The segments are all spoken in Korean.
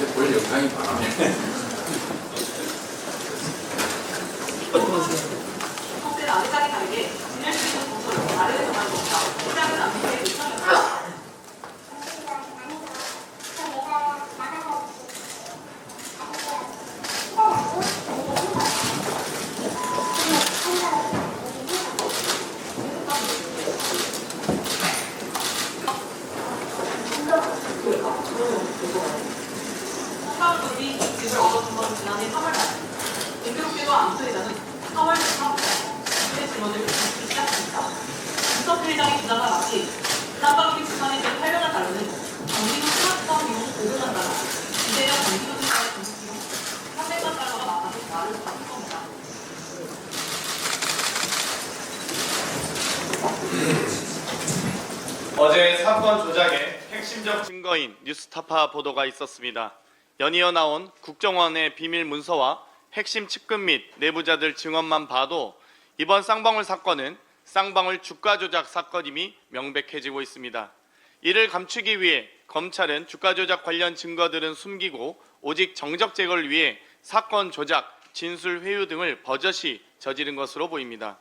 요새 볼 영상이 많아. 성대는 아래짝에 다르게 분열 수 있는 동서를 아래에서 많이 없다. 소량은 안쪽에 의천이었다. 성과물이 집을 얻어준 건 지난해 3월 말. 공교롭게도 암투회장은 4월 13일 의 증언을 듣기 시작합니다. 윤석 회장의 주장과 같이 쌍방울이 부산에서 800원 달러는 경기도 수납성 비용 500만 달러, 이재명 경기도지사의 공급 비용 300만 달러가 맞다고 말을 바꾼 겁니다. 어제 사건 조작의 핵심적 증거인 뉴스타파 보도가 있었습니다. 연이어 나온 국정원의 비밀 문서와 핵심 측근 및 내부자들 증언만 봐도 이번 쌍방울 사건은 쌍방울 주가 조작 사건임이 명백해지고 있습니다. 이를 감추기 위해 검찰은 주가 조작 관련 증거들은 숨기고 오직 정적 제거를 위해 사건 조작, 진술 회유 등을 버젓이 저지른 것으로 보입니다.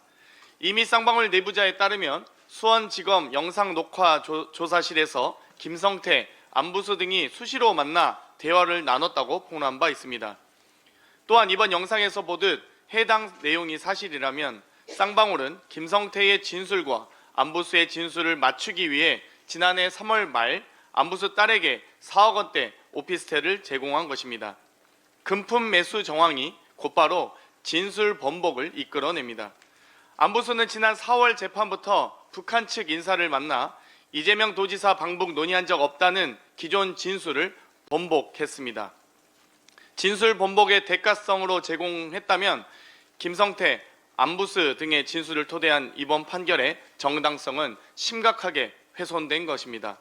이미 쌍방울 내부자에 따르면 수원지검 영상녹화 조사실에서 김성태, 안부수 등이 수시로 만나 대화를 나눴다고 폭로한 바 있습니다. 또한 이번 영상에서 보듯 해당 내용이 사실이라면 쌍방울은 김성태의 진술과 안부수의 진술을 맞추기 위해 지난해 3월 말 안부수 딸에게 4억 원대 오피스텔을 제공한 것입니다. 금품 매수 정황이 곧바로 진술 번복을 이끌어냅니다. 안부수는 지난 4월 재판부터 북한 측 인사를 만나 이재명 도지사 방북 논의한 적 없다는 기존 진술을 번복했습니다. 진술 번복의 대가성으로 제공했다면 김성태, 안부수 등의 진술을 토대한 이번 판결의 정당성은 심각하게 훼손된 것입니다.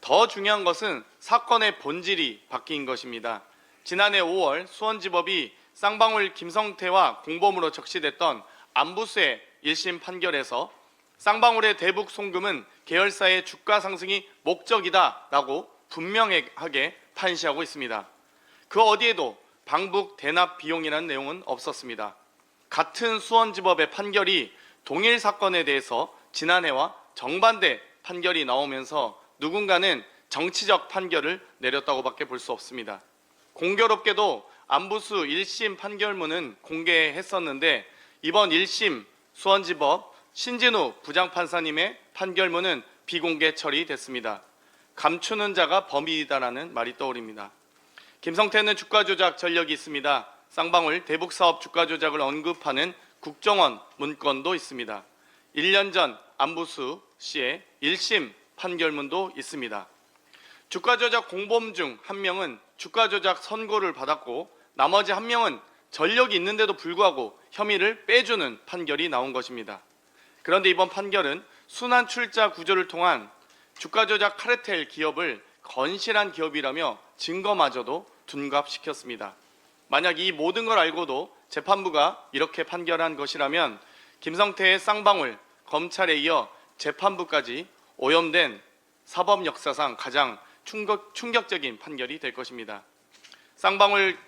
더 중요한 것은 사건의 본질이 바뀐 것입니다. 지난해 5월 수원지법이 쌍방울 김성태와 공범으로 적시됐던 안부수의 1심 판결에서 쌍방울의 대북 송금은 계열사의 주가 상승이 목적이다라고 분명하게 판시하고 있습니다. 그 어디에도 방북 대납 비용이라는 내용은 없었습니다. 같은 수원지법의 판결이 동일 사건에 대해서 지난해와 정반대 판결이 나오면서 누군가는 정치적 판결을 내렸다고밖에 볼 수 없습니다. 공교롭게도 안부수 1심 판결문은 공개했었는데 이번 1심 수원지법 신진우 부장판사님의 판결문은 비공개 처리됐습니다. 감추는 자가 범인이다라는 말이 떠오릅니다. 김성태는 주가 조작 전력이 있습니다. 쌍방울 대북사업 주가 조작을 언급하는 국정원 문건도 있습니다. 1년 전 안부수 씨의 1심 판결문도 있습니다. 주가 조작 공범 중 한 명은 주가 조작 선고를 받았고 나머지 한 명은 전력이 있는데도 불구하고 혐의를 빼주는 판결이 나온 것입니다. 그런데 이번 판결은 순환 출자 구조를 통한 주가 조작 카르텔 기업을 건실한 기업이라며 증거마저도 둔갑시켰습니다. 만약 이 모든 걸 알고도 재판부가 이렇게 판결한 것이라면 김성태의 쌍방울, 검찰에 이어 재판부까지 오염된 사법 역사상 가장 충격적인 판결이 될 것입니다. 쌍방울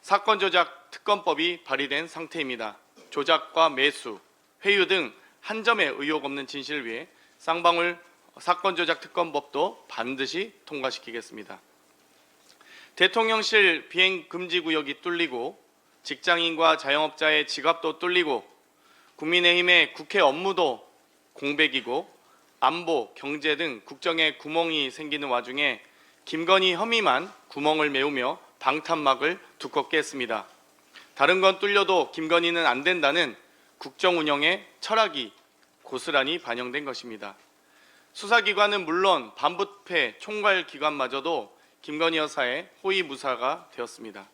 사건 조작 특검법이 발의된 상태입니다. 조작과 매수, 회유 등 한 점의 의혹 없는 진실을 위해 쌍방울 사건 조작 특검법도 반드시 통과시키겠습니다. 대통령실 비행 금지 구역이 뚫리고 직장인과 자영업자의 지갑도 뚫리고 국민의힘의 국회 업무도 공백이고 안보, 경제 등 국정에 구멍이 생기는 와중에 김건희 혐의만 구멍을 메우며 방탄막을 두껍게 했습니다. 다른 건 뚫려도 김건희는 안 된다는 국정 운영의 철학이 고스란히 반영된 것입니다. 수사기관은 물론 반부패 총괄기관마저도 김건희 여사의 호위무사가 되었습니다.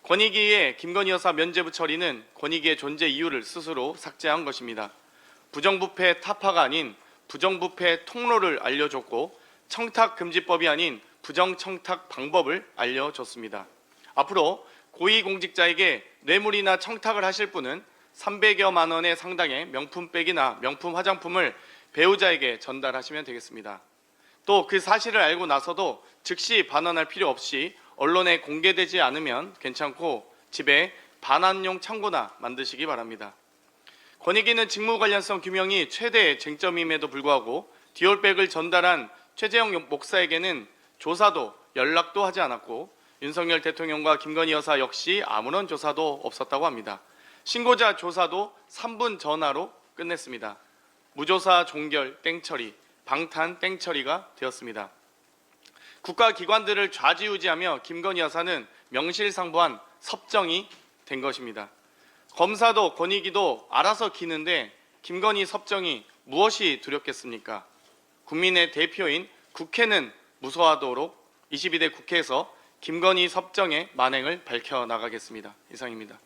권익위의 김건희 여사 면죄부 처리는 권익위의 존재 이유를 스스로 삭제한 것입니다. 부정부패 타파가 아닌 부정부패 통로를 알려줬고 청탁금지법이 아닌 부정청탁 방법을 알려줬습니다. 앞으로 고위공직자에게 뇌물이나 청탁을 하실 분은 300여만 원의 상당의 명품백이나 명품 화장품을 배우자에게 전달하시면 되겠습니다. 또 그 사실을 알고 나서도 즉시 반환할 필요 없이 언론에 공개되지 않으면 괜찮고 집에 반환용 창고나 만드시기 바랍니다. 권익위는 직무 관련성 규명이 최대 쟁점임에도 불구하고 디올백을 전달한 최재형 목사에게는 조사도 연락도 하지 않았고 윤석열 대통령과 김건희 여사 역시 아무런 조사도 없었다고 합니다. 신고자 조사도 3분 전화로 끝냈습니다. 무조사 종결 땡처리, 방탄 땡처리가 되었습니다. 국가기관들을 좌지우지하며 김건희 여사는 명실상부한 섭정이 된 것입니다. 검사도 권익위도 알아서 기는데 김건희 섭정이 무엇이 두렵겠습니까? 국민의 대표인 국회는 무서워하도록 22대 국회에서 김건희 섭정의 만행을 밝혀나가겠습니다. 이상입니다.